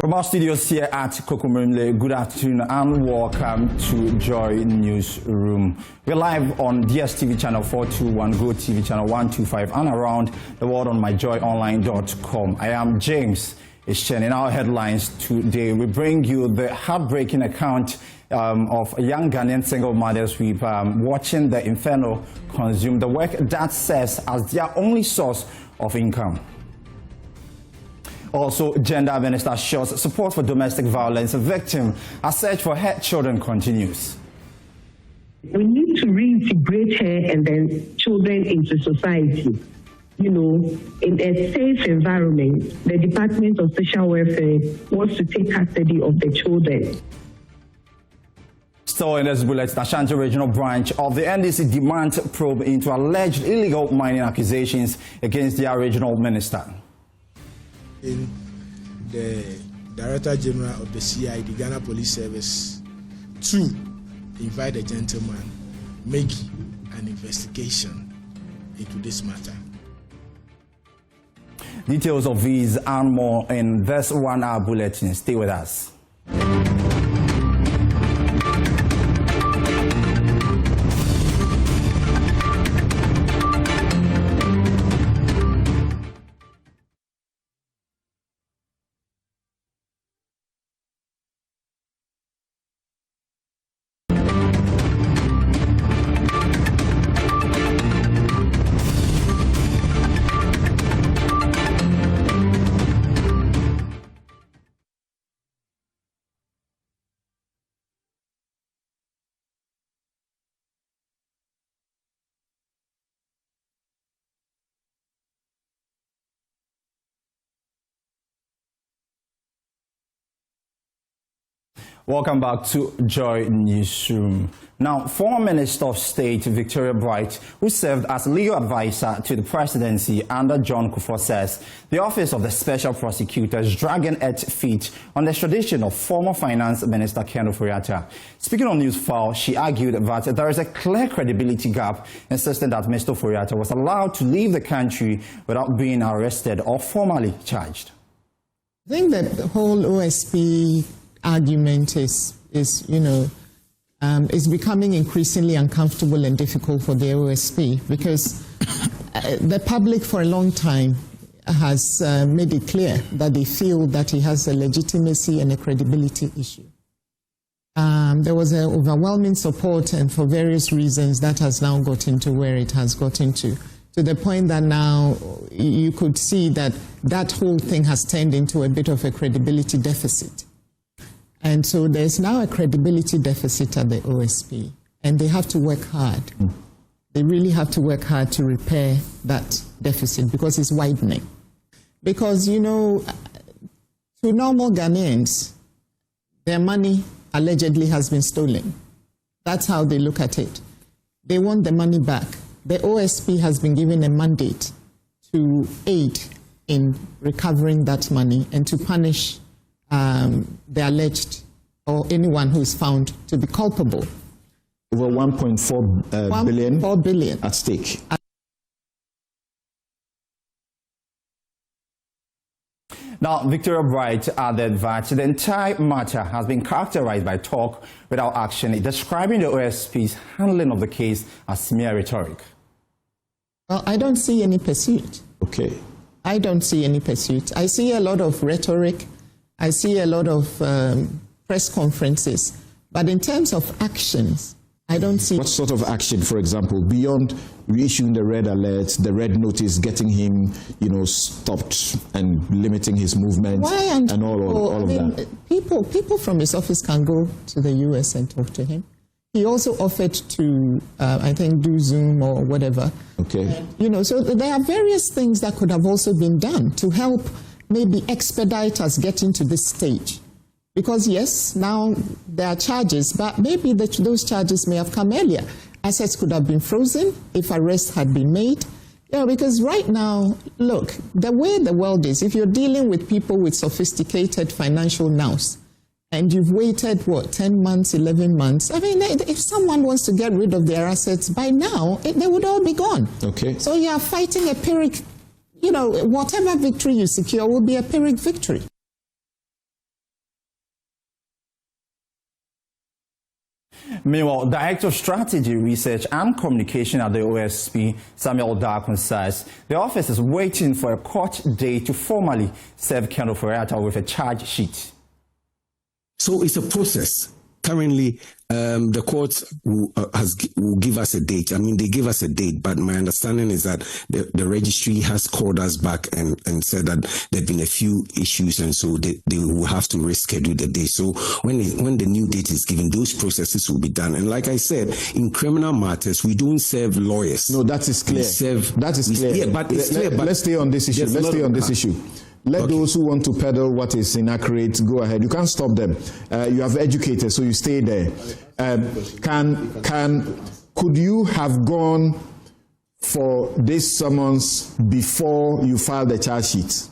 From our studios here at Kokomrimle, good afternoon and welcome to Joy Newsroom. We're live on DSTV channel 421, Go TV channel 125 and around the world on myjoyonline.com. I am James. In our headlines today, we bring you the heartbreaking account of young Ghanaian single mothers watching the inferno consume the work that serves as their only source of income. Also, Gender Minister shows support for domestic violence victims as search for her children continues. We need to reintegrate her and then children into society. You know, in a safe environment, the Department of Social Welfare wants to take custody of the children. Still in this bulletin, Ashanti Regional Branch of the NDC demands probe into alleged illegal mining accusations against their regional minister. In the Director General of the CI, the Ghana Police Service, to invite the gentleman, make an investigation into this matter. Details of these and more in this 1 hour bulletin. Stay with us. Welcome back to Joy Newsroom. Now, former Minister of State Victoria Bright, who served as legal advisor to the presidency under John Kufuor, says the office of the special prosecutor is dragging its feet on the extradition of former Finance Minister Ken Ofori-Atta. Speaking on News File, she argued that there is a clear credibility gap, insisting that Mr. Ofori-Atta was allowed to leave the country without being arrested or formally charged. I think that the whole OSP argument is becoming increasingly uncomfortable and difficult for the OSP because the public for a long time has made it clear that they feel that he has a legitimacy and a credibility issue. There was an overwhelming support, and for various reasons that has now gotten to where it has gotten to the point that now you could see that that whole thing has turned into a bit of a credibility deficit. And so there's now a credibility deficit at the OSP, and they have to work hard. They really have to work hard to repair that deficit because it's widening. Because, you know, to normal Ghanaians, their money allegedly has been stolen. That's how they look at it. They want the money back. The OSP has been given a mandate to aid in recovering that money and to punish the alleged or anyone who is found to be culpable. Over 1.4 billion at stake. Now, Victoria Bright added that the entire matter has been characterized by talk without action, describing the OSP's handling of the case as mere rhetoric. Well, I don't see any pursuit. Okay. I don't see any pursuit. I see a lot of rhetoric. I see a lot of press conferences, but in terms of actions, I don't see. What sort of action, for example, beyond reissuing the red alert, the red notice, getting him, stopped and limiting his movement, and all of that? People from his office can go to the US and talk to him. He also offered to, I think, do Zoom or whatever. Okay. So there are various things that could have also been done to help maybe expedite us getting to this stage. Because yes, now there are charges, but maybe those charges may have come earlier. Assets could have been frozen if arrests had been made. Because right now, look, the way the world is, if you're dealing with people with sophisticated financial nous, and you've waited, 10 months, 11 months, I mean, if someone wants to get rid of their assets, by now, they would all be gone. Okay. So you are fighting a Pyrrhic, whatever victory you secure will be a Pyrrhic victory. Meanwhile, Director of Strategy, Research and Communication at the OSP, Samuel Darkon, says the office is waiting for a court date to formally serve Ken Ofori-Atta with a charge sheet. So it's a process. Currently, the court will give us a date. I mean, they give us a date, but my understanding is that the registry has called us back and said that there have been a few issues, and so they will have to reschedule the date. So when the new date is given, those processes will be done. And like I said, in criminal matters, we don't serve lawyers. No, that is clear. That is clear. Yeah, but it's clear. Let's stay on this issue. Let's stay on this issue. Let those who want to peddle what is inaccurate go ahead. You can't stop them. You have educated, so you stay there. Could you have gone for this summons before you filed the charge sheet?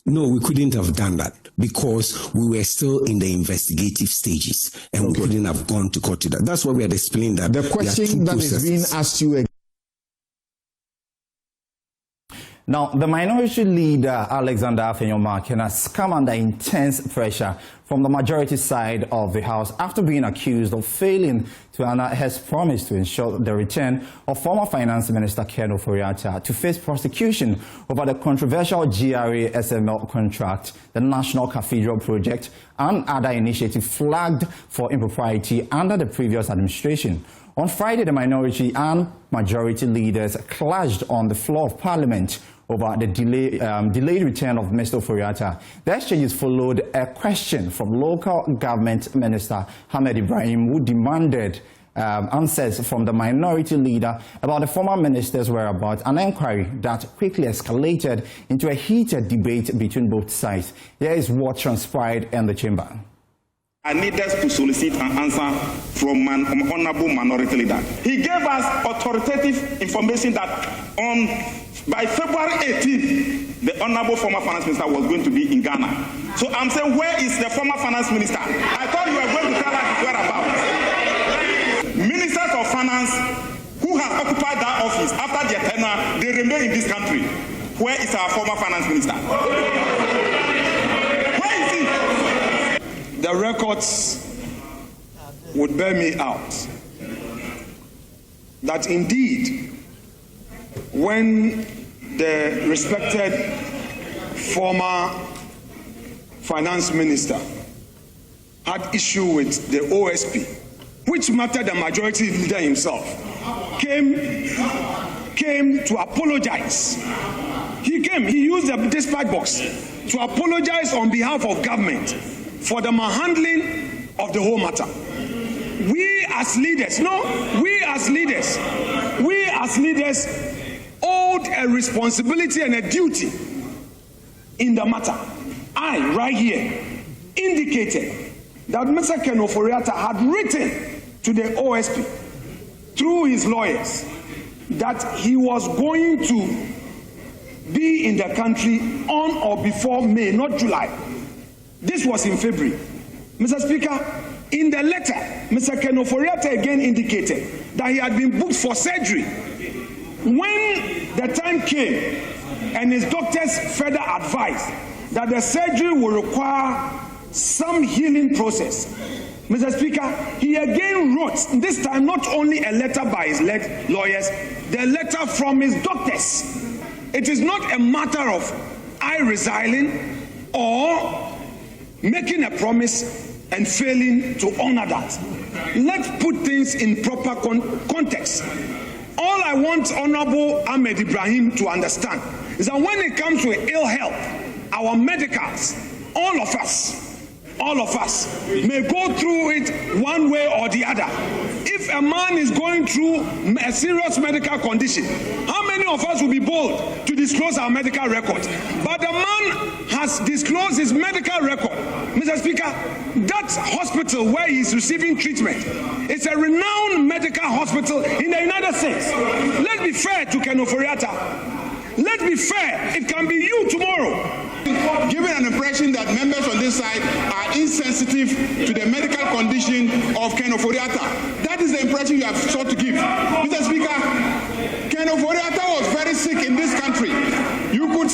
No, we couldn't have done that because we were still in the investigative stages, and we couldn't have gone to court to that. That's why we had explained that. The question that is being asked you again. Now, the minority leader, Alexander Afenyo-Markin, has come under intense pressure from the majority side of the House after being accused of failing to honor his promise to ensure the return of former Finance Minister Ken Ofori-Atta to face prosecution over the controversial GRA SML contract, the National Cathedral project, and other initiatives flagged for impropriety under the previous administration. On Friday, the minority and majority leaders clashed on the floor of Parliament over the delayed return of Mr. Ofori-Atta. The exchanges followed a question from local government minister Ahmed Ibrahim, who demanded answers from the minority leader about the former minister's whereabouts, an inquiry that quickly escalated into a heated debate between both sides. Here is what transpired in the chamber. I need us to solicit an answer from an honorable minority leader. He gave us authoritative information that by February 18th, the honorable former finance minister was going to be in Ghana. So I'm saying, where is the former finance minister? I thought you were going to tell us his whereabouts. Ministers of finance who have occupied that office after their tenure, they remain in this country. Where is our former finance minister? Where is he? The records would bear me out that indeed, when the respected former finance minister had issue with the OSP, which mattered the majority leader himself, came to apologize. He used the dispatch box to apologize on behalf of government for the mishandling of the whole matter. We as leaders owed a responsibility and a duty in the matter. I, right here, indicated that Mr. Ken Ofori-Atta had written to the OSP through his lawyers that he was going to be in the country on or before May, not July. This was in February. Mr. Speaker, in the letter, Mr. Ken Ofori-Atta again indicated that he had been booked for surgery. When the time came and his doctors further advised that the surgery will require some healing process, Mr. Speaker, he again wrote, this time not only a letter by his lawyers, the letter from his doctors. It is not a matter of I resigning or making a promise and failing to honor that. Let's put things in proper context. All I want Honorable Ahmed Ibrahim to understand is that when it comes to ill health, our medicals, all of us may go through it one way or the other. If a man is going through a serious medical condition, how many of us will be bold to disclose our medical records? But the man has disclosed his medical record. Mr. Speaker, that hospital where he's receiving treatment is a renowned medical hospital in the United States. Let's be fair to Ken Ofori-Atta. Let's be fair. It can be you tomorrow. Giving an impression that members on this side are insensitive to the medical condition of Ken Ofori-Atta. That is the impression you have sought to give. Mr. Speaker, Ken Ofori-Atta was very sick in this country. You could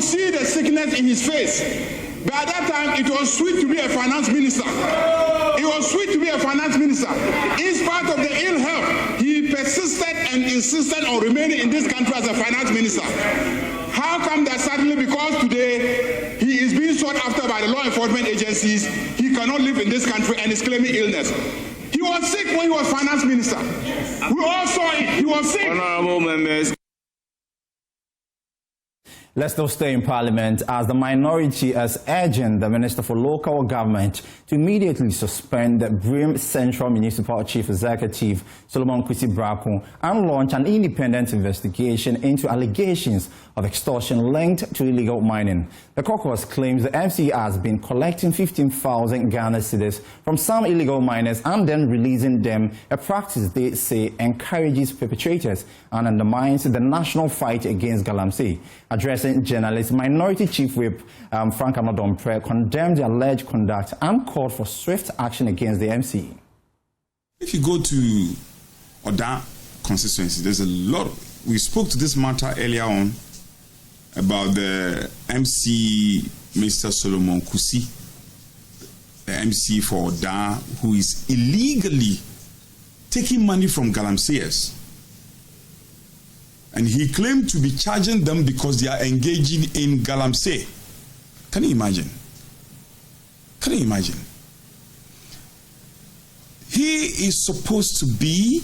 see the sickness in his face. By that time, it was sweet to be a finance minister. it was sweet to be a finance minister. In spite of the ill health, he persisted and insisted on remaining in this country as a finance minister. How come that suddenly, because today he is being sought after by the law enforcement agencies, he cannot live in this country and is claiming illness? He was sick when he was finance minister. We all saw it. He was sick. Honorable members. Let's still stay in Parliament as the minority is urging the Minister for Local Government to immediately suspend the Brim Central Municipal Chief Executive Solomon Kwesi-Braako and launch an independent investigation into allegations of extortion linked to illegal mining. The caucus claims the MCA has been collecting 15,000 Ghana cedis from some illegal miners and then releasing them, a practice they say encourages perpetrators and undermines the national fight against galamsey. Addressing journalists, Minority Chief Whip Frank Amadompre condemned the alleged conduct and called for swift action against the MC. If you go to Oda constituency, there's a lot. We spoke to this matter earlier on about the MC, Mr. Solomon Kusi, the MC for Oda, who is illegally taking money from galamseyers. And he claimed to be charging them because they are engaging in galamsey. Can you imagine? Can you imagine? He is supposed to be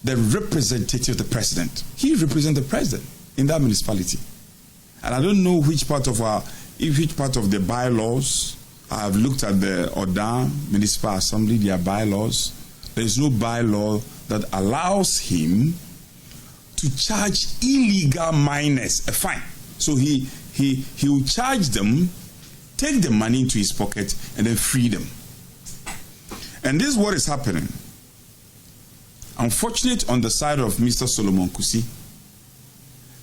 the representative of the president. He represents the president in that municipality. And I don't know which part of the bylaws. I have looked at the Oda Municipal Assembly, their bylaws. There is no bylaw that allows him to charge illegal miners a fine. So he will charge them, take the money into his pocket, and then free them. And this is what is happening. Unfortunate on the side of Mr. Solomon Kusi,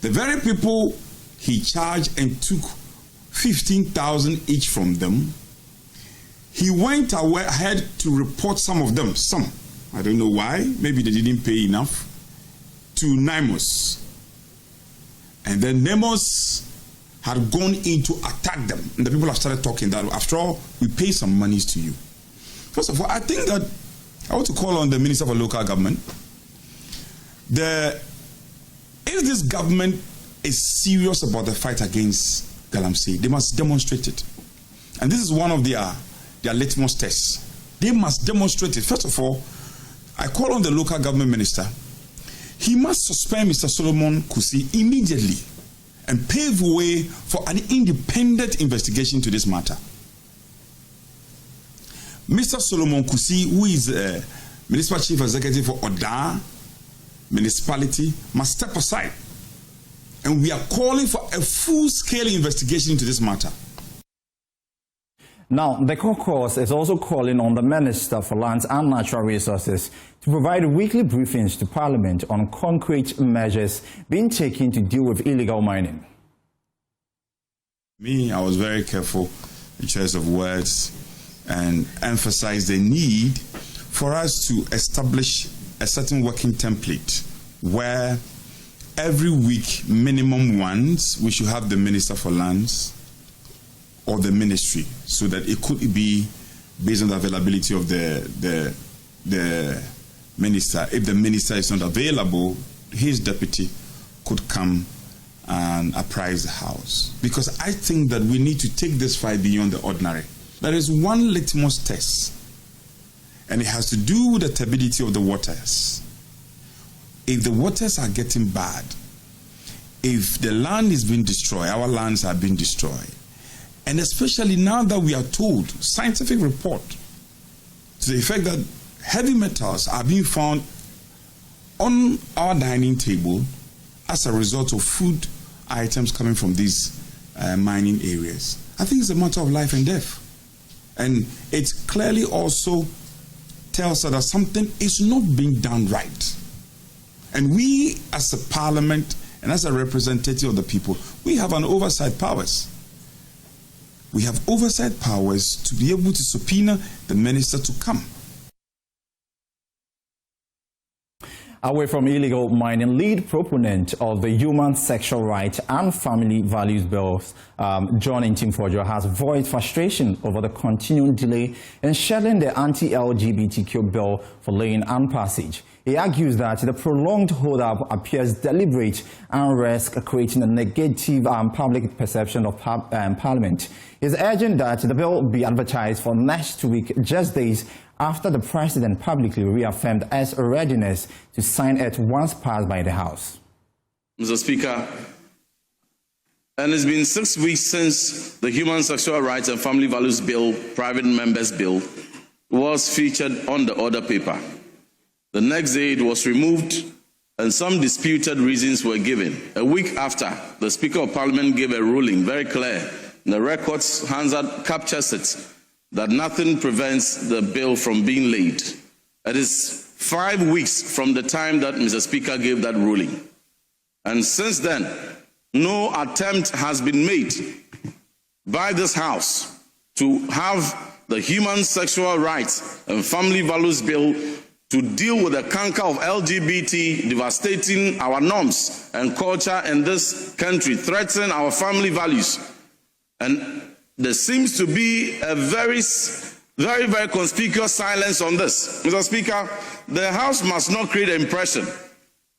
the very people he charged and took 15,000 each from them, he went ahead to report some of them, I don't know why, maybe they didn't pay enough, to NIMOS. And then NIMOS had gone in to attack them. And the people have started talking that, after all, we pay some monies to you. First of all, I think that I want to call on the Minister for Local Government. If this government is serious about the fight against galamsey, they must demonstrate it. And this is one of their litmus tests. They must demonstrate it. First of all, I call on the local government minister. He must suspend Mr. Solomon Kusi immediately and pave way for an independent investigation to this matter. Mr. Solomon Kusi, who is Municipal Chief Executive for Oda Municipality, must step aside. And we are calling for a full-scale investigation into this matter. Now, the caucus is also calling on the Minister for Lands and Natural Resources to provide weekly briefings to Parliament on concrete measures being taken to deal with illegal mining. I was very careful in choice of words and emphasize the need for us to establish a certain working template where every week, minimum once, we should have the Minister for Lands or the ministry, so that it could be based on the availability of the minister. If the minister is not available, his deputy could come and apprise the House. Because I think that we need to take this fight beyond the ordinary. There is one litmus test, and it has to do with the turbidity of the waters. If the waters are getting bad, if the land is being destroyed, our lands are being destroyed, and especially now that we are told, scientific report, to the effect that heavy metals are being found on our dining table as a result of food items coming from these mining areas. I think it's a matter of life and death. And it clearly also tells us that something is not being done right. And we, as a parliament and as a representative of the people, we have an oversight powers. We have oversight powers to be able to subpoena the minister to come. Away from illegal mining, lead proponent of the Human Sexual Rights and Family Values Bills, John Ntimfordjour, has voiced frustration over the continuing delay in scheduling the anti-LGBTQ bill for laying on passage. He argues that the prolonged hold-up appears deliberate and risks creating a negative public perception of Parliament. He's urging that the bill be advertised for next week, just days after the President publicly reaffirmed his readiness to sign it once passed by the House. Mr. Speaker, and it's been 6 weeks since the Human Sexual Rights and Family Values Bill, Private Members Bill, was featured on the order paper. The next day it was removed and some disputed reasons were given. A week after, the Speaker of Parliament gave a ruling, very clear, and the records Hansard captures it, that nothing prevents the bill from being laid. It is 5 weeks from the time that Mr. Speaker gave that ruling. And since then, no attempt has been made by this House to have the Human Sexual Rights and Family Values Bill to deal with the canker of LGBT devastating our norms and culture in this country, threatening our family values. And there seems to be a very conspicuous silence on this. Mr. Speaker, the House must not create the impression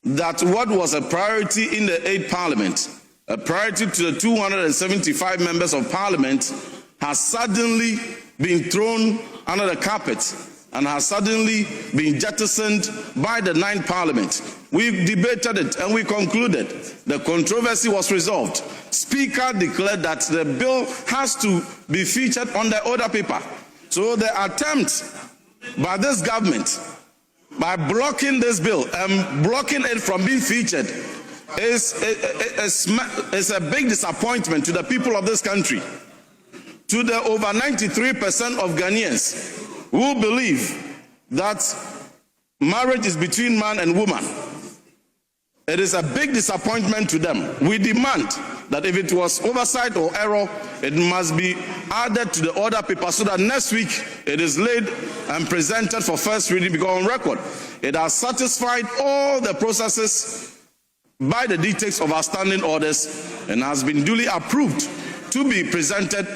that what was a priority in the 8th Parliament, a priority to the 275 members of Parliament, has suddenly been thrown under the carpet and has suddenly been jettisoned by the 9th Parliament. We debated it and we concluded. The controversy was resolved. Speaker declared that the bill has to be featured on the order paper. So the attempt by this government, by blocking this bill and blocking it from being featured, is a big disappointment to the people of this country, to the over 93% of Ghanaians who believe that marriage is between man and woman. It is a big disappointment to them. We demand that if it was oversight or error, it must be added to the order paper so that next week it is laid and presented for first reading, because on record it has satisfied all the processes by the dictates of our standing orders and has been duly approved to be presented,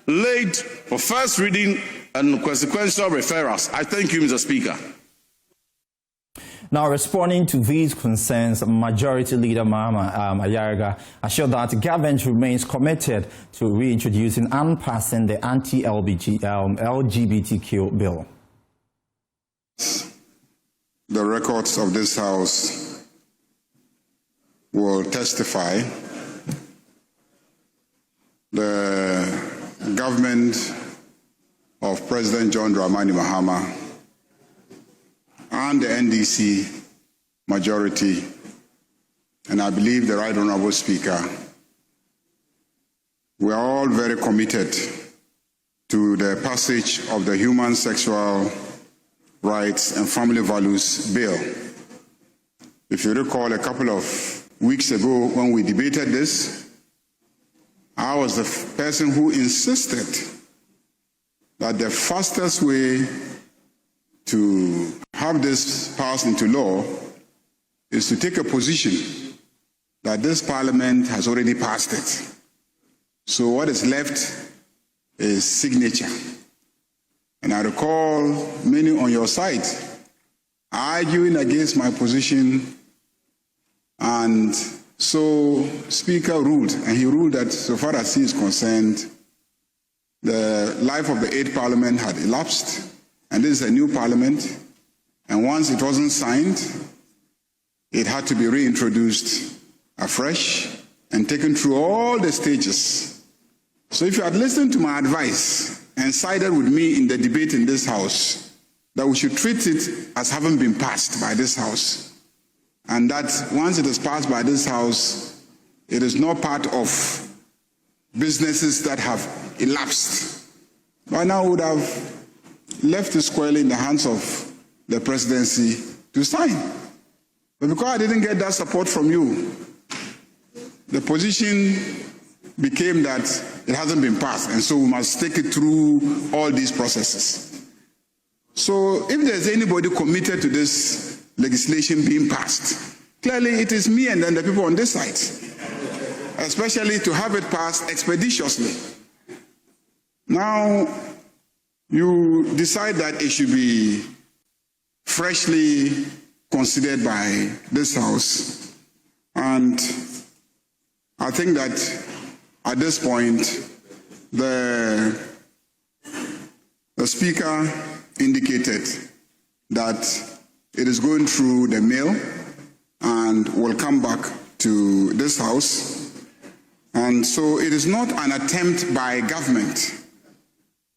laid for first reading and consequential referrals. I thank you, Mr. Speaker. Now, responding to these concerns, Majority Leader Mahama Ayariga assured that the government remains committed to reintroducing and passing the anti-LGBTQ bill. The records of this House will testify the government of President John Dramani Mahama and the NDC majority, and I believe the Right Honourable Speaker, we are all very committed to the passage of the Human Sexual Rights and Family Values Bill. If you recall, a couple of weeks ago when we debated this, I was the person who insisted that the fastest way to have this passed into law is to take a position that this Parliament has already passed it. So what is left is signature. And I recall many on your side arguing against my position, and so Speaker ruled, and he ruled that so far as he is concerned, the life of the 8th Parliament had elapsed, and this is a new Parliament, and once it wasn't signed, it had to be reintroduced afresh and taken through all the stages. So if you had listened to my advice and sided with me in the debate in this House, that we should treat it as having been passed by this House, and that once it is passed by this House, it is not part of businesses that have elapsed. By now, we would have left it squarely in the hands of the presidency to sign. But because I didn't get that support from you, the position became that it hasn't been passed, and so we must take it through all these processes. So if there's anybody committed to this legislation being passed. Clearly, it is me and then the people on this side, especially to have it passed expeditiously. Now, you decide that it should be freshly considered by this House, and I think that at this point, the Speaker indicated that it is going through the mill and will come back to this House. And so it is not an attempt by government.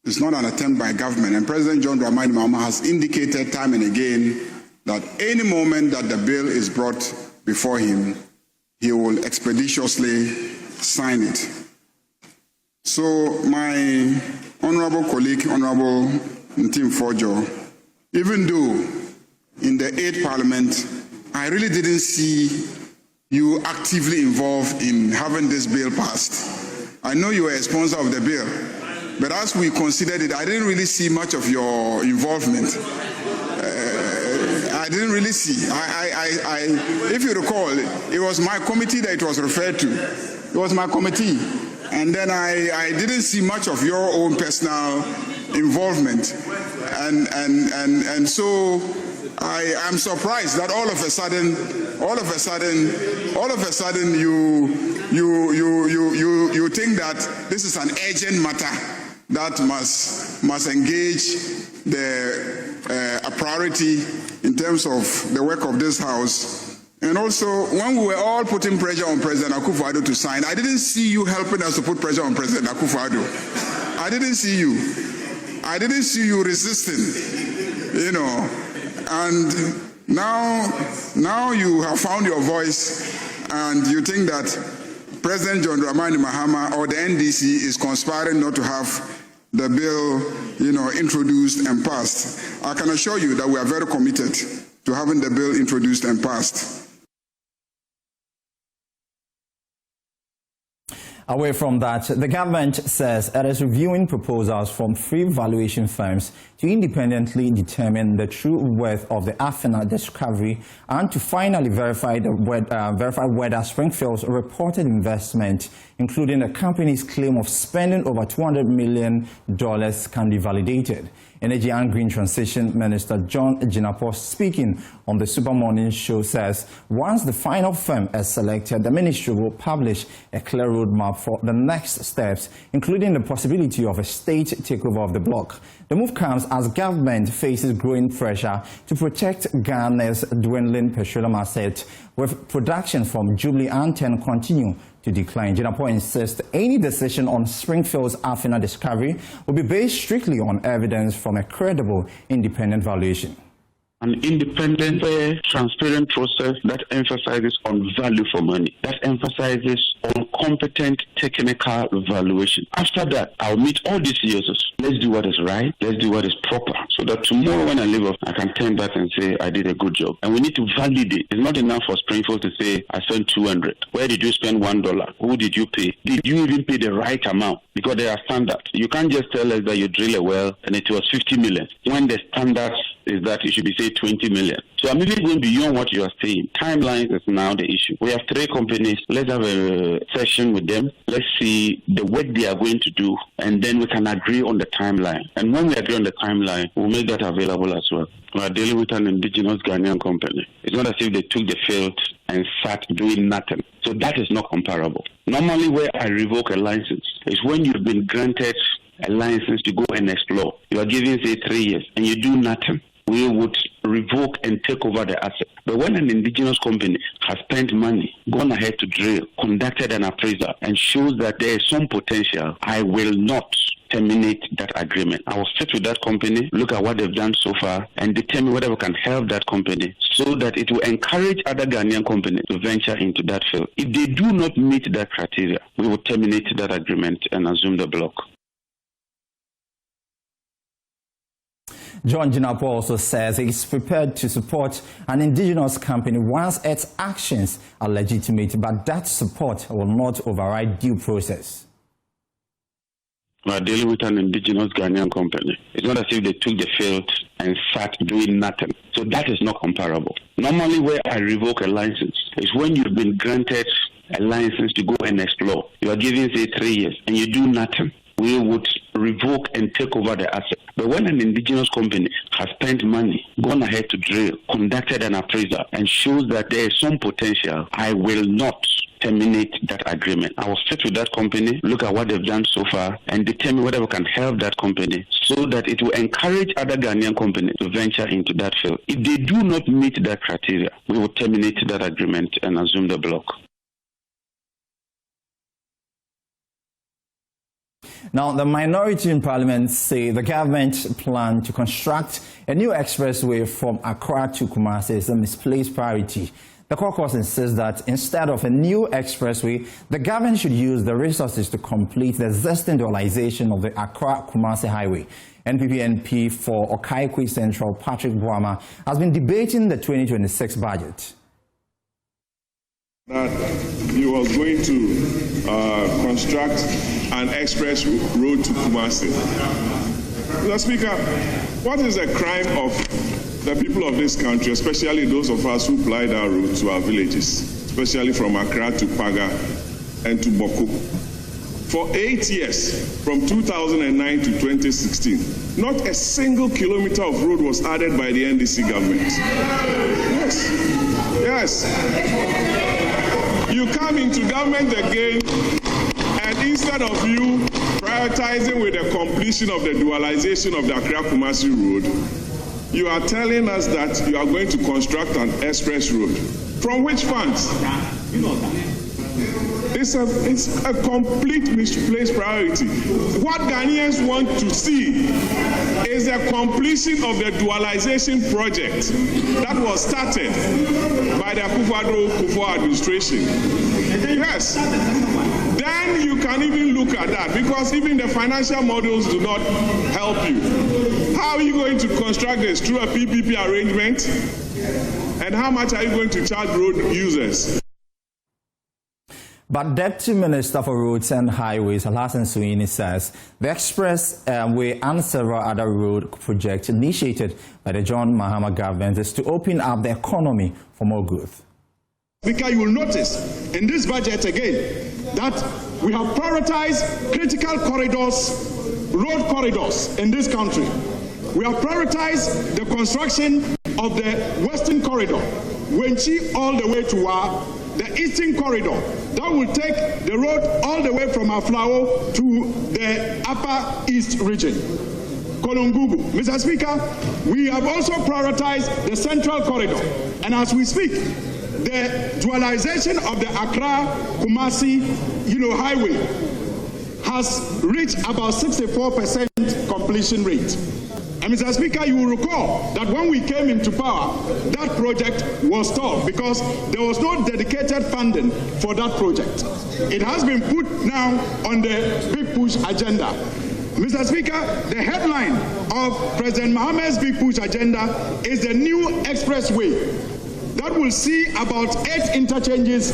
It's not an attempt by government. And President John Dramani Mahama has indicated time and again that any moment that the bill is brought before him, he will expeditiously sign it. So my honorable colleague, Honorable Ntim Fojo, even though in the 8th Parliament, I really didn't see you actively involved in having this bill passed. I know you were a sponsor of the bill, but as we considered it, I didn't really see much of your involvement. I didn't really see. If you recall, it was my committee that it was referred to. It was my committee. And then I didn't see much of your own personal involvement. And so I am surprised that all of a sudden you think that this is an urgent matter that must engage a priority in terms of the work of this House. And also, when we were all putting pressure on President Akufo-Addo to sign, I didn't see you helping us to put pressure on President Akufo-Addo. I didn't see you. I didn't see you resisting, you know. And now you have found your voice, and you think that President John Dramani Mahama or the NDC is conspiring not to have the bill, you know, introduced and passed. I can assure you that we are very committed to having the bill introduced and passed. Away from that, the government says it is reviewing proposals from 3 valuation firms to independently determine the true worth of the Afenyo discovery and to finally verify whether Springfield's reported investment, including the company's claim of spending over $200 million, can be validated. Energy and Green Transition Minister John Jinapor, speaking on the Super Morning Show, says once the final firm is selected, the ministry will publish a clear roadmap for the next steps, including the possibility of a state takeover of the block. The move comes as government faces growing pressure to protect Ghana's dwindling petroleum assets, with production from Jubilee and TEN continue to decline. Jinapor insists any decision on Springfield's Afenyo discovery will be based strictly on evidence from a credible independent valuation. An independent, transparent process that emphasizes on value for money, that emphasizes on competent technical evaluation. After that, I'll meet all these users. Let's do what is right. Let's do what is proper, so that tomorrow when I leave off, I can turn back and say I did a good job. And we need to validate. It's not enough for Springfield to say I spent $200. Where did you spend $1? Who did you pay? Did you even pay the right amount? Because there are standards. You can't just tell us that you drill a well and it was 50 million when the standards is that it should be, say, 20 million. So I'm even going beyond what you are saying. Timelines is now the issue. We have 3 companies. Let's have a session with them. Let's see the work they are going to do, and then we can agree on the timeline. And when we agree on the timeline, we'll make that available as well. We are dealing with an indigenous Ghanaian company. It's not as if they took the field and sat doing nothing. So that is not comparable. Normally where I revoke a license is when you've been granted a license to go and explore. You are given, say, 3 years, and you do nothing. We would revoke and take over the asset. But when an indigenous company has spent money, gone ahead to drill, conducted an appraisal, and shows that there is some potential, I will not terminate that agreement. I will sit with that company, look at what they've done so far, and determine whether we can help that company so that it will encourage other Ghanaian companies to venture into that field. If they do not meet that criteria, we will terminate that agreement and assume the block. John Jinapor also says he is prepared to support an indigenous company once its actions are legitimate, but that support will not override due process. We are dealing with an indigenous Ghanaian company. It's not as if they took the field and sat doing nothing. So that is not comparable. Normally where I revoke a license is when you've been granted a license to go and explore. You are given, say, 3 years and you do nothing. We would revoke and take over the asset. But when an indigenous company has spent money, gone ahead to drill, conducted an appraisal, and shows that there is some potential, I will not terminate that agreement. I will sit with that company, look at what they've done so far, and determine whether we can help that company so that it will encourage other Ghanaian companies to venture into that field. If they do not meet that criteria, we will terminate that agreement and assume the block. Now, the minority in Parliament say the government plan to construct a new expressway from Accra to Kumasi is a misplaced priority. The caucus insists that instead of a new expressway, the government should use the resources to complete the existing dualization of the Accra-Kumasi highway. NPP MP for Okaikwe Central, Patrick Boama, has been debating the 2026 budget. That he was going to construct an express road to Kumasi. Mr. Speaker, what is the crime of the people of this country, especially those of us who ply that road to our villages, especially from Accra to Paga and to Boko? For 8 years, from 2009 to 2016, not a single kilometer of road was added by the NDC government. Yes. You come into government again, and instead of you prioritizing with the completion of the dualization of the Accra-Kumasi road, you are telling us that you are going to construct an express road. From which funds? It's a complete misplaced priority. What Ghanaians want to see is the completion of the dualization project that was started by the Akufo-Addo administration. Yes. Then you can even look at that, because even the financial models do not help you. How are you going to construct this? Through a PPP arrangement? And how much are you going to charge road users? But Deputy Minister for Roads and Highways, Alhassan Suini, says the expressway and several other road projects initiated by the John Mahama government is to open up the economy for more growth. Speaker, you will notice in this budget again that we have prioritized critical corridors, road corridors in this country. We have prioritized the construction of the Western Corridor, Wenchi all the way to the Eastern Corridor. That will take the road all the way from Aflao to the Upper East region, Kolongugu. Mr. Speaker, we have also prioritized the Central Corridor. And as we speak, the dualization of the Accra-Kumasi highway has reached about 64% completion rate. And Mr. Speaker, you will recall that when we came into power, that project was stalled because there was no dedicated funding for that project. It has been put now on the Big Push agenda. Mr. Speaker, the headline of President Mohammed's Big Push agenda is the new expressway that will see about 8 interchanges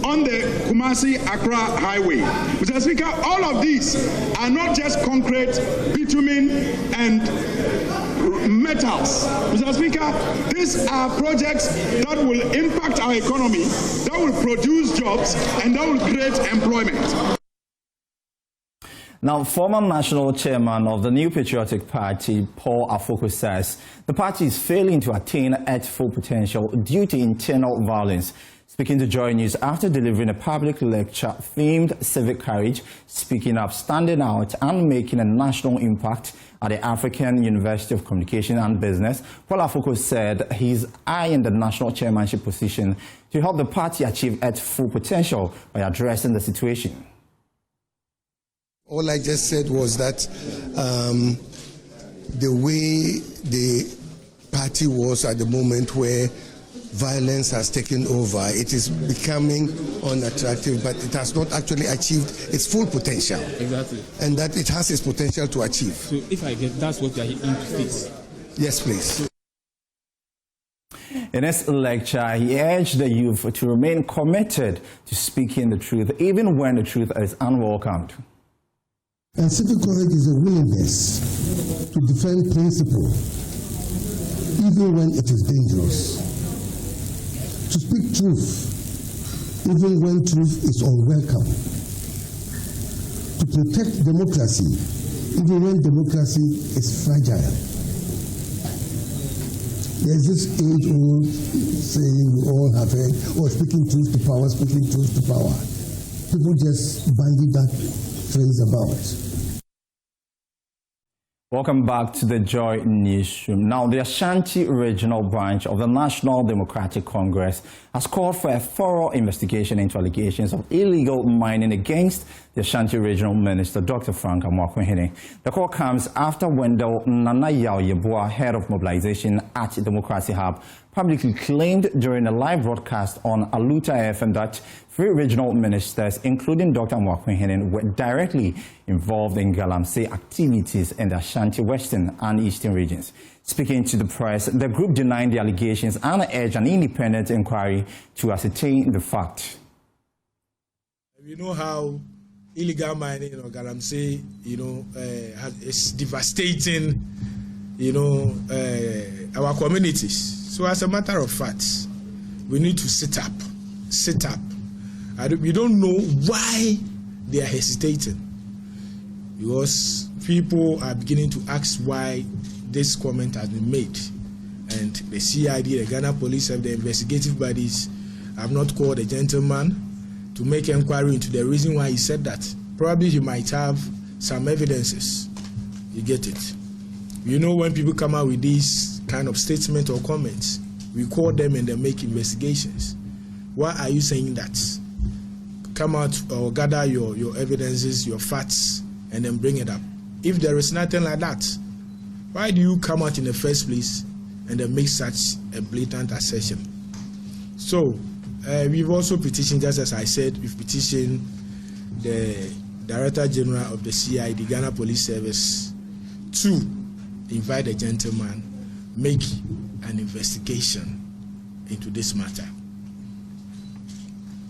on the Kumasi-Accra highway. Mr. Speaker, all of these are not just concrete, bitumen, and metals. Mr. Speaker, these are projects that will impact our economy, that will produce jobs, and that will create employment. Now, former national chairman of the New Patriotic Party, Paul Afoko, says the party is failing to attain its full potential due to internal violence. Speaking to Joy News after delivering a public lecture themed Civic Courage, Speaking Up, Standing Out and Making a National Impact at the African University of Communication and Business, Paul Afoko said he's eyeing the national chairmanship position to help the party achieve its full potential by addressing the situation. All I just said was that the way the party was at the moment where violence has taken over, it is becoming unattractive, but it has not actually achieved its full potential. Exactly. And that it has its potential to achieve. So if I get, that's what you are aiming to fix. Yes, please. In his lecture, he urged the youth to remain committed to speaking the truth, even when the truth is unwelcomed. And civic courage is a willingness to defend principle, even when it is dangerous. To speak truth, even when truth is unwelcome. To protect democracy, even when democracy is fragile. There's this age-old saying we all have heard, speaking truth to power, speaking truth to power. People just bandy that phrase about. Welcome back to the Joy Newsroom. Now, the Ashanti Regional Branch of the National Democratic Congress has called for a thorough investigation into allegations of illegal mining against the Ashanti Regional Minister, Dr. Frank Amoako-Hene. The call comes after Wendell Nana-Yaw-Yeboah, head of mobilization at Democracy Hub, publicly claimed during a live broadcast on Aluta FM that 3 regional ministers, including Dr. Amoako-Hene, were directly involved in Galamsey activities in the Ashanti Western and Eastern regions. Speaking to the press, the group denied the allegations and urged an independent inquiry to ascertain the fact. We know how illegal mining in Galamsey, is devastating, our communities. So as a matter of fact, we need to sit up. We don't know why they are hesitating, because people are beginning to ask why this comment has been made. And the CID, the Ghana Police, and the investigative bodies have not called the gentleman to make inquiry into the reason why he said that. Probably he might have some evidences. You get it? When people come out with these kind of statements or comments, we call them and they make investigations. Why are you saying that? Come out or gather your evidences, your facts, and then bring it up. If there is nothing like that, why do you come out in the first place and then make such a blatant assertion? So we've also petitioned, just as I said, we've petitioned the Director General of the CID, Ghana Police Service, to invite the gentleman, make an investigation into this matter.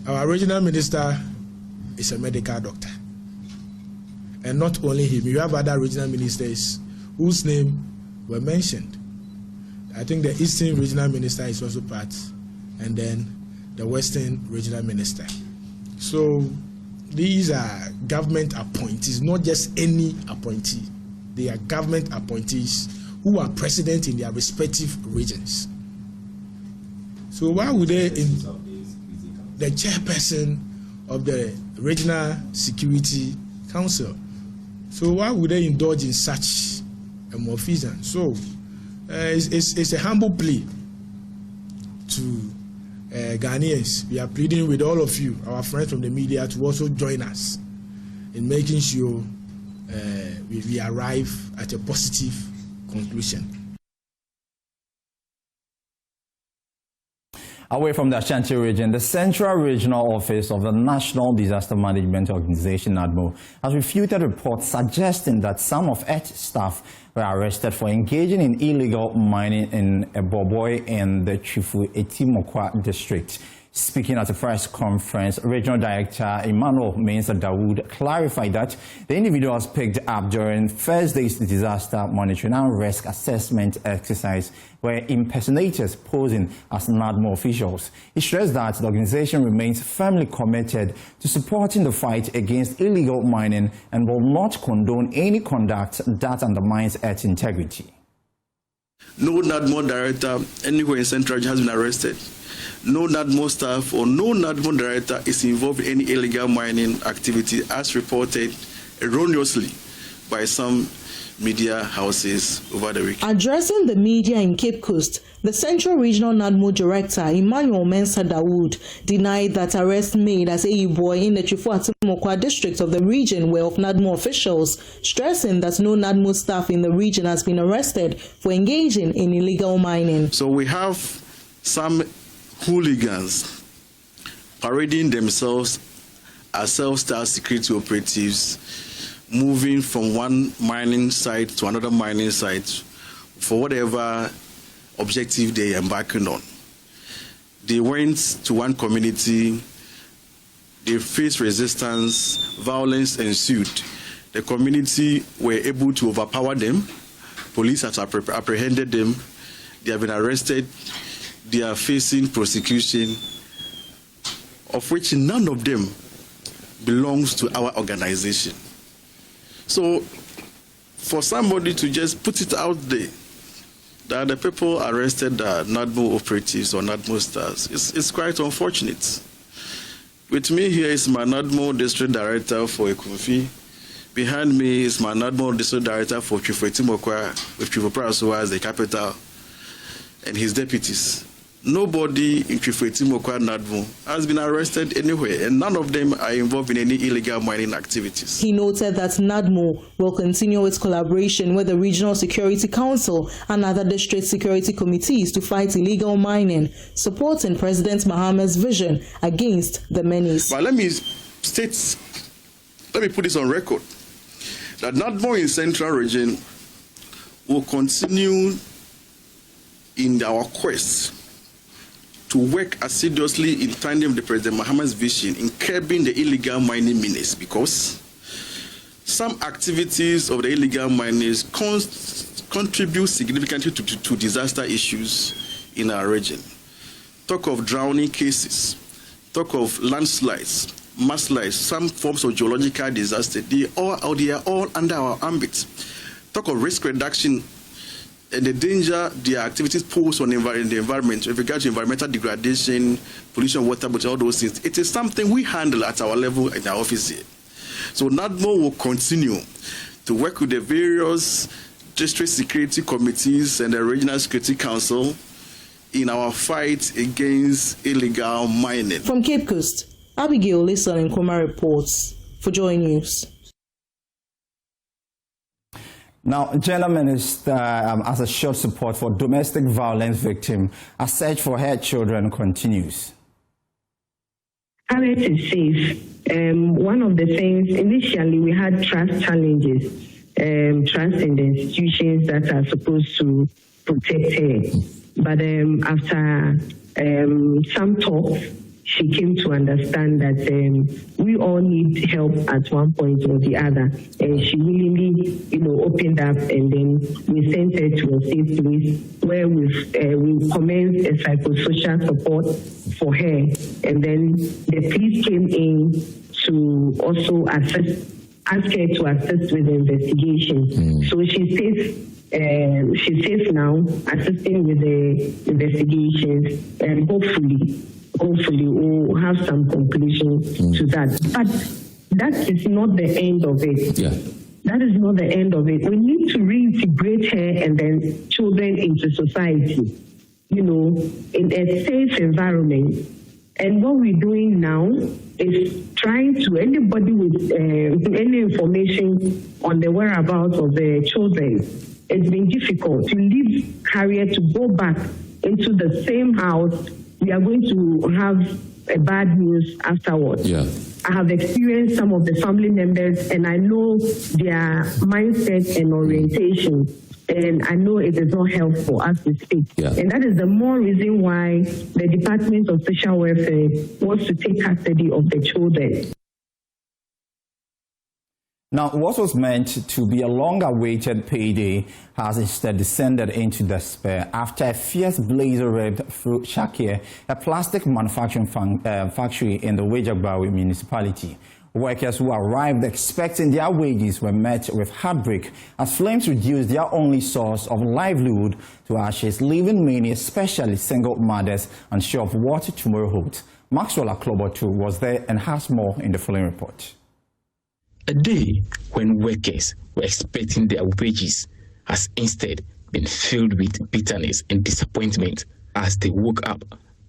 Our regional minister is a medical doctor. And not only him, you have other regional ministers whose name were mentioned. I think the Eastern regional minister is also part, and then the Western regional minister. So these are government appointees, not just any appointee. They are government appointees who are president in their respective regions. So why would they, the chairperson of the Regional Security Council, so why would they indulge in such a malfeasance? So it's a humble plea to Ghanaians. We are pleading with all of you, our friends from the media, to also join us in making sure we arrive at a positive conclusion. Away from the Ashanti region, the Central Regional Office of the National Disaster Management Organization, NADMO, has refuted reports suggesting that some of its staff were arrested for engaging in illegal mining in Eboboy in the Chifu Etimokwa district. Speaking at a press conference, Regional Director Emmanuel Mensah Dawood clarified that the individuals picked up during Thursday's disaster monitoring and risk assessment exercise were impersonators posing as NADMO officials. He stressed that the organization remains firmly committed to supporting the fight against illegal mining and will not condone any conduct that undermines its integrity. No NADMO director anywhere in Central has been arrested. No NADMO staff or no NADMO director is involved in any illegal mining activity as reported erroneously by some media houses over the week. Addressing the media in Cape Coast, the Central Regional NADMO Director, Emmanuel Mensah Dawood, denied that arrests made as Eboboy in the Chifu Etimokwa district of the region were of NADMO officials, stressing that no NADMO staff in the region has been arrested for engaging in illegal mining. So we have some hooligans parading themselves as self-styled security operatives, moving from one mining site to another mining site for whatever objective they are embarking on. They went to one community, they faced resistance, violence ensued. The community were able to overpower them. Police has apprehended them. They have been arrested. They are facing prosecution, of which none of them belongs to our organization. So for somebody to just put it out there that the people arrested are NADMO operatives or NADMO stars, it's quite unfortunate. With me here is my NADMO District Director for Ekumfi. Behind me is my NADMO District Director for Chifwetimokwa, with Chifwetimokwa as the capital, and his deputies. Nobody in Chifwetimokwa NADMO has been arrested anywhere, and none of them are involved in any illegal mining activities. He noted that NADMO will continue its collaboration with the Regional Security Council and other district security committees to fight illegal mining, supporting President Mahama's vision against the menace. But let me put this on record, that NADMO in Central Region will continue in our quest to work assiduously in tandem with President Mahama's vision in curbing the illegal mining menace, because some activities of the illegal miners contribute significantly to disaster issues in our region. Talk of drowning cases, talk of landslides, mudslides, some forms of geological disaster, they are all under our ambit. Talk of risk reduction and the danger their activities pose on the environment with regard to environmental degradation, pollution, water, but all those things. It is something we handle at our level in our office here. So NADMO will continue to work with the various district security committees and the Regional Security Council in our fight against illegal mining. From Cape Coast, Abigail Lisa and Nkoma reports for Joy News. Now, Gender Minister, as a short support for domestic violence victims, a search for her children continues. Harriet is safe. One of the things, initially we had trust challenges, trust in the institutions that are supposed to protect her. But after some talks, she came to understand that we all need help at one point or the other. And she willingly, opened up, and then we sent her to a safe place where we commenced a psychosocial support for her. And then the police came in to also ask her to assist with the investigation. So she's safe now, assisting with the investigations, and hopefully we'll have some conclusion to that. But that is not the end of it. Yeah. That is not the end of it. We need to reintegrate her and then children into society, in a safe environment. And what we're doing now is trying to, anybody with any information on the whereabouts of the children, it's been difficult to leave Harriet to go back into the same house. We are going to have a bad news afterwards. Yeah. I have experienced some of the family members, and I know their mindset and orientation, and I know it is not helpful as we speak. Yeah. And that is the more reason why the Department of Social Welfare wants to take custody of the children. Now, what was meant to be a long-awaited payday has instead descended into despair after a fierce blaze erupted through Shakir, a plastic manufacturing factory in the Wejagbawi municipality. Workers who arrived expecting their wages were met with heartbreak as flames reduced their only source of livelihood to ashes, leaving many, especially single mothers, unsure of what tomorrow holds. Maxwell Aklobotu was there and has more in the following report. A day when workers were expecting their wages has instead been filled with bitterness and disappointment as they woke up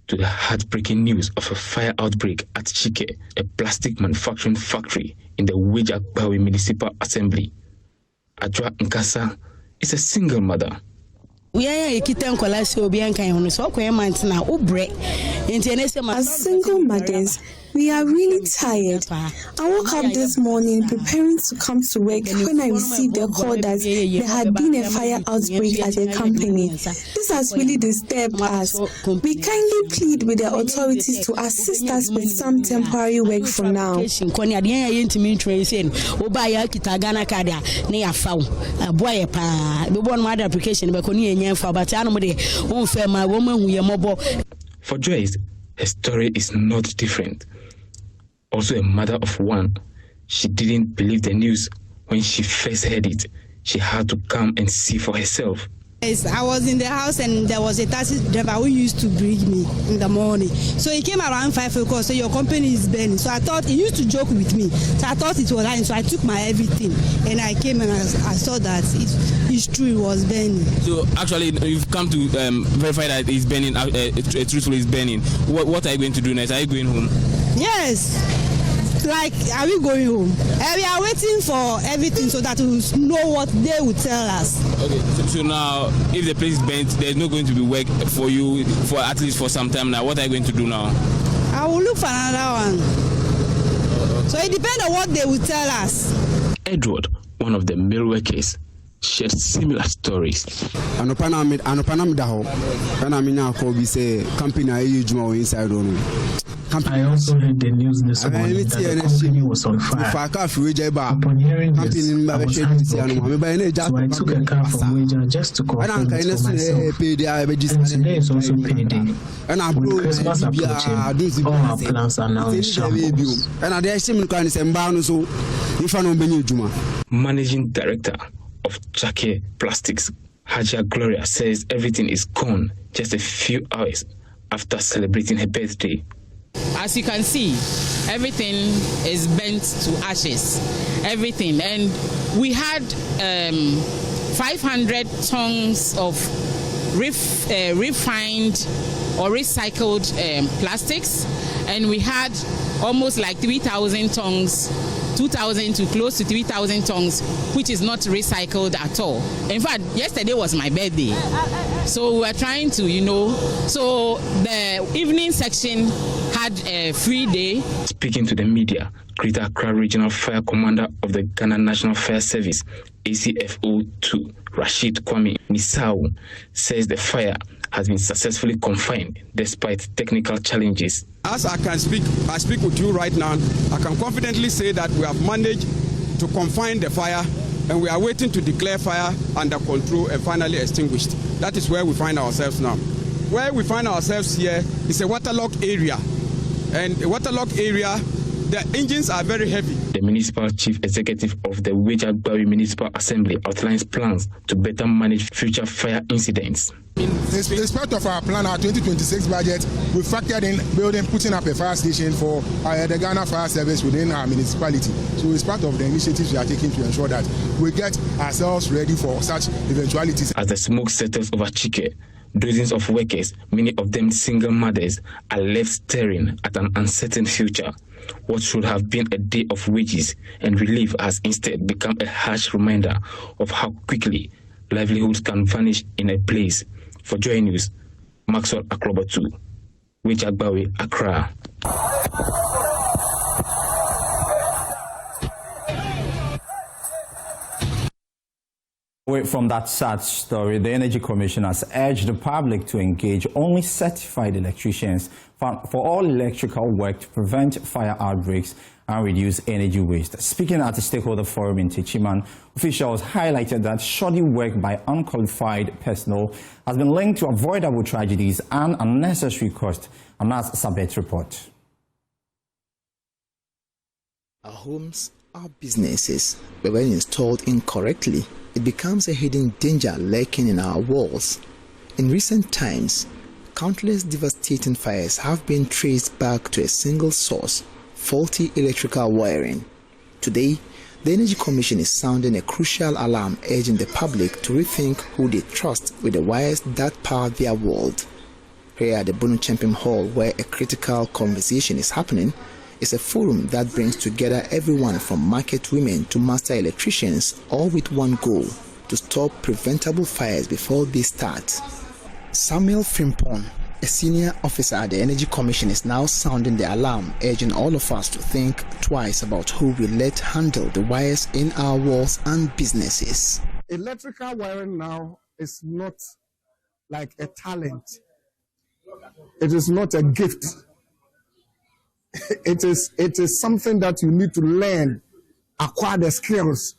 to the heartbreaking news of a fire outbreak at Chike, a plastic manufacturing factory in the Wejagbawi Municipal Assembly. Adwa Nkasa is a single mother. As single mothers, We are really tired. I woke up this morning preparing to come to work when I received a call that there had been a fire outbreak at a company. This has really disturbed us. We kindly plead with the authorities to assist us with some temporary work for now. For Joyce, her story is not different. Also a mother of one, she didn't believe the news when she first heard it. She had to come and see for herself. Yes, I was in the house and there was a taxi driver who used to bring me in the morning. So he came around 5 o'clock, so your company is burning. So I thought, he used to joke with me. So I thought it was lying, so I took my everything. And I came and I saw that it's true, it was burning. So actually, you've come to verify that it's burning, truthfully it's burning. What are you going to do next? Are you going home? Yes. Like, are we going home? We are waiting for everything so that we will know what they will tell us. Okay, so now, if the place is burnt, there's not going to be work for you for at least for some time now. What are you going to do now? I will look for another one. So it depends on what they will tell us. Edward, one of the male workers, shared similar stories. I also heard the news this morning that the company was on fire. Upon hearing this, I was heartbroken. So I took a car from Wager just to confirm it for myself. And today is also payday. With Christmas approaching, all our plans are now in shambles. Managing Director of Jackie Plastics, Haja Gloria, says everything is gone just a few hours after celebrating her birthday. As you can see, everything is burnt to ashes. Everything. And we had 500 tons of refined or recycled plastics. And we had almost like 3,000 tons, 2,000 to close to 3,000 tons, which is not recycled at all. In fact, yesterday was my birthday. So we were trying to, so the evening section had a free day. Speaking to the media, Greater Accra Regional Fire Commander of the Ghana National Fire Service, ACFO2, Rashid Kwame Nisau, says the fire has been successfully confined despite technical challenges. As I speak with you right now, I can confidently say that we have managed to confine the fire and we are waiting to declare fire under control and finally extinguished. That is where we find ourselves now. Where we find ourselves here is a waterlogged area. And a waterlogged area, the engines are very heavy. The municipal chief executive of the Wejagbawi Municipal Assembly outlines plans to better manage future fire incidents. As part of our plan, our 2026 budget, we factored in putting up a fire station for the Ghana Fire Service within our municipality. So it's part of the initiatives we are taking to ensure that we get ourselves ready for such eventualities. As the smoke settles over Chike, dozens of workers, many of them single mothers, are left staring at an uncertain future. What should have been a day of wages and relief has instead become a harsh reminder of how quickly livelihoods can vanish in a place. For Joy News, Maxwell Akrobatu, Wejagbawi, Accra. Away from that sad story, the Energy Commission has urged the public to engage only certified electricians for all electrical work to prevent fire outbreaks and reduce energy waste. Speaking at the stakeholder forum in Techiman, officials highlighted that shoddy work by unqualified personnel has been linked to avoidable tragedies and unnecessary cost. And that's Sabet's report. Our homes, our businesses, but when installed incorrectly, it becomes a hidden danger lurking in our walls. In recent times, countless devastating fires have been traced back to a single source: faulty electrical wiring. Today, the Energy Commission is sounding a crucial alarm, urging the public to rethink who they trust with the wires that power their world. Here at the Bono Champion Hall, where a critical conversation is happening, is a forum that brings together everyone from market women to master electricians, all with one goal: to stop preventable fires before they start. Samuel Frimpong A senior officer at the Energy Commission is now sounding the alarm, urging all of us to think twice about who we let handle the wires in our walls and businesses. Electrical wiring now is not like a talent. It is not a gift. It is something that you need to learn, acquire the skills,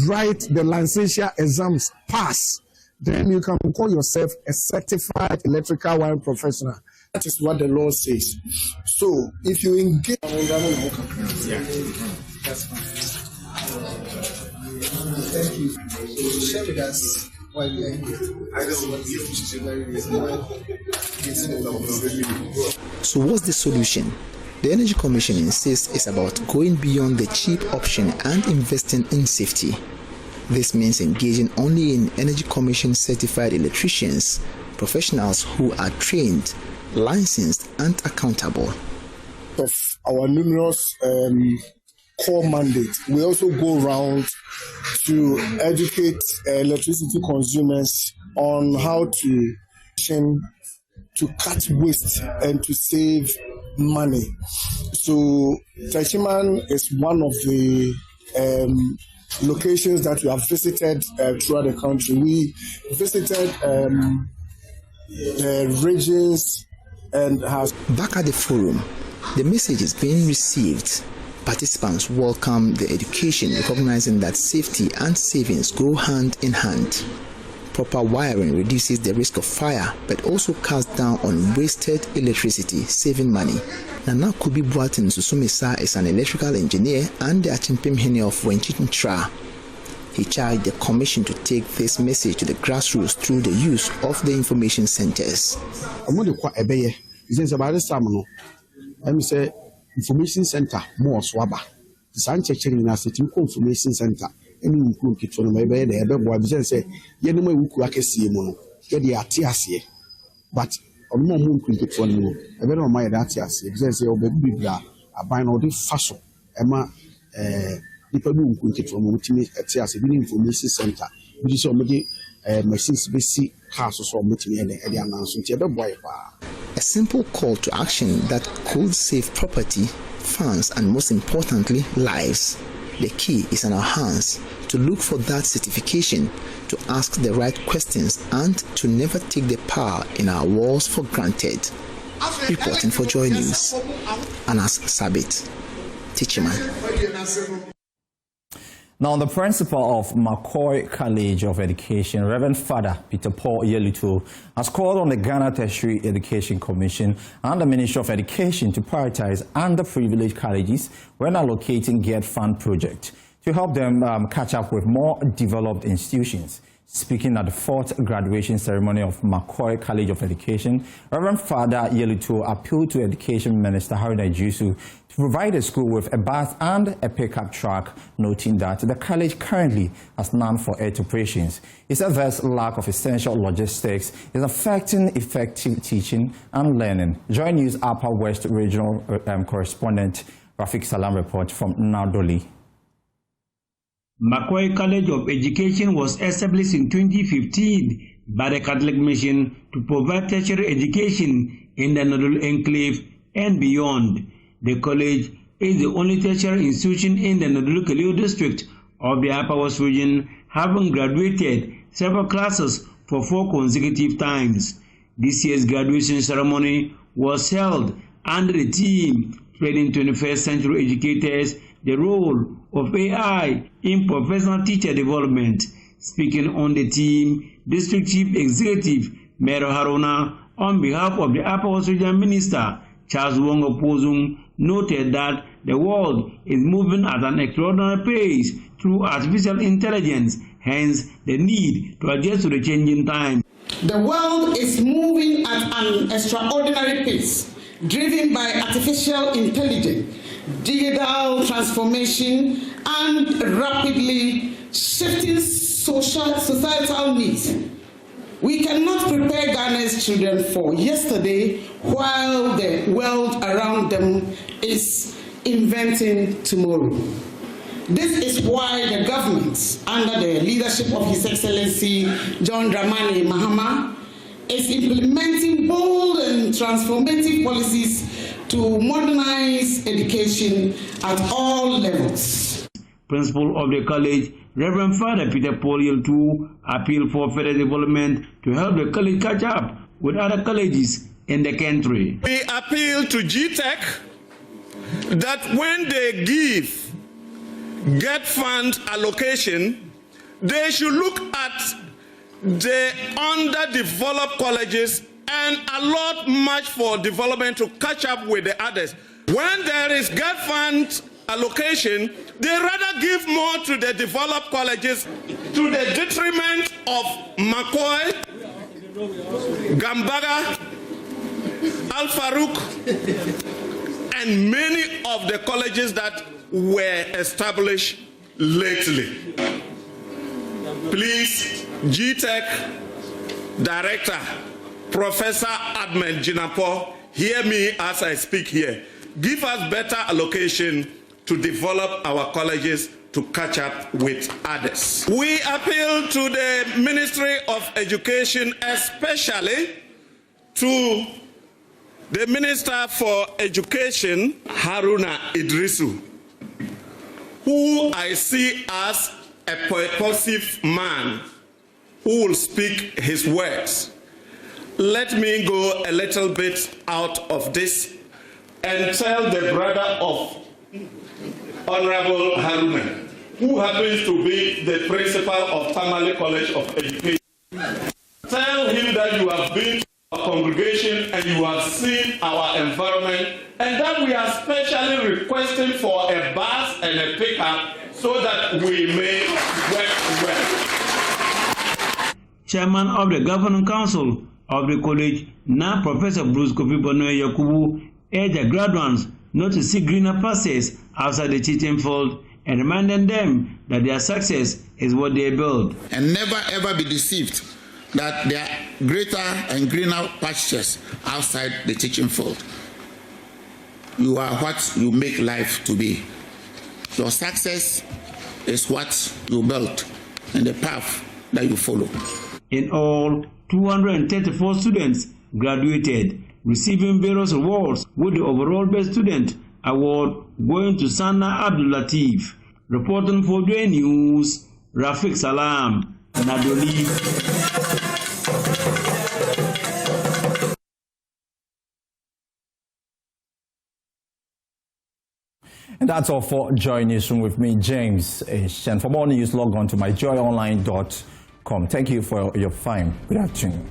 write the licensure exams, pass. Then you can call yourself a certified electrical wiring professional. That is what the law says. So if you engage... Yeah. That's fine. Thank you. Share with us why we are here. So what's the solution? The Energy Commission insists it's about going beyond the cheap option and investing in safety. This means engaging only in Energy Commission certified electricians, professionals who are trained, licensed and accountable. Of our numerous core mandates, we also go around to educate electricity consumers on how to cut waste and to save money. So Tachiman is one of the locations that we have visited throughout the country. We visited the regions and has... Back at the forum, the message is being received. Participants welcome the education, recognizing that safety and savings go hand in hand. Proper wiring reduces the risk of fire, but also cuts down on wasted electricity, saving money. Nana Kubi Buatin Susumisa is an electrical engineer and the Achimpimhene of Wenchitintra. He charged the commission to take this message to the grassroots through the use of the information centers. Information center more swaba. The Sanchez checking us at information center. Any include it from my bed, the boy say, Yenome Wukuakesi mono, get the Atiasie. But on more moon cricket for you, a better my Atiasie, say, oh, baby, I bind all this fashion. Emma, people who cricket from Mutimi Atiasie, information center, which is already machines basic houses or Mutimi and the announcement. A simple call to action that could save property, funds, and most importantly, lives. The key is in our hands to look for that certification, to ask the right questions, and to never take the power in our walls for granted. Reporting for Joy News, Anas Sabit, Teacherman. Now, the principal of McCoy College of Education, Reverend Father Peter Paul Yeluto, has called on the Ghana Tertiary Education Commission and the Ministry of Education to prioritize underprivileged colleges when allocating GET Fund project to help them catch up with more developed institutions. Speaking at the 4th graduation ceremony of McCoy College of Education, Reverend Father Yeluto appealed to Education Minister Haruna Iddrisu to provide the school with a bus and a pickup truck, noting that the college currently has none for its operations. He said this lack of essential logistics is affecting effective teaching and learning. Joy News Upper West Regional correspondent Rafik Salam report from Nadoli. McCoy College of Education was established in 2015 by the Catholic Mission to provide tertiary education in the Nadol Enclave and beyond. The college is the only tertiary institution in the Nadol district of the Upper West region, having graduated several classes for 4 consecutive times. This year's graduation ceremony was held under the theme Training 21st Century Educators, the role of AI in professional teacher development. Speaking on the theme, District Chief Executive Mero Haruna, on behalf of the Upper West Region Minister Charles Wongo Pozung, noted that the world is moving at an extraordinary pace through artificial intelligence, hence the need to adjust to the changing time. The world is moving at an extraordinary pace, driven by artificial intelligence, digital transformation, and rapidly shifting societal needs. We cannot prepare Ghana's children for yesterday while the world around them is inventing tomorrow. This is why the government, under the leadership of His Excellency John Dramani Mahama, is implementing bold and transformative policies to modernize education at all levels. Principal of the college, Reverend Father Peter Paul Yiltu, appealed for further development to help the college catch up with other colleges in the country. We appeal to GTech that when they get fund allocation, they should look at the underdeveloped colleges and allot much for development to catch up with the others. When there is get fund allocation, they rather give more to the developed colleges to the detriment of McCoy, Gambara, Al Farouk, and many of the colleges that were established lately. Please, GTech Director, Professor Ahmed Jinapo, hear me as I speak here. Give us better allocation to develop our colleges to catch up with others. We appeal to the Ministry of Education, especially to the Minister for Education, Haruna Idrisu, who I see as a purposive man who will speak his words. Let me go a little bit out of this and tell the brother of Honorable Haruna, who happens to be the principal of Tamale College of Education. Tell him that you have been to our congregation and you have seen our environment, and that we are specially requesting for a bus and a pickup so that we may work well. Chairman of the Governing Council of the college, now Professor Bruce Kofi Bonoe Yakubu, urged the graduates not to seek greener pastures outside the teaching field and reminding them that their success is what they build. And never ever be deceived that there are greater and greener pastures outside the teaching field. You are what you make life to be. Your success is what you build and the path that you follow. In all, 234 students graduated, receiving various awards, with the overall best student award going to Sana Abdul Latif. Reporting for Dwayne News, Rafiq Salam, Nadoli. And that's all for Joy Newsroom with me, James Shen. For more news, log on to myjoyonline.com. Thank you for your time. Good afternoon.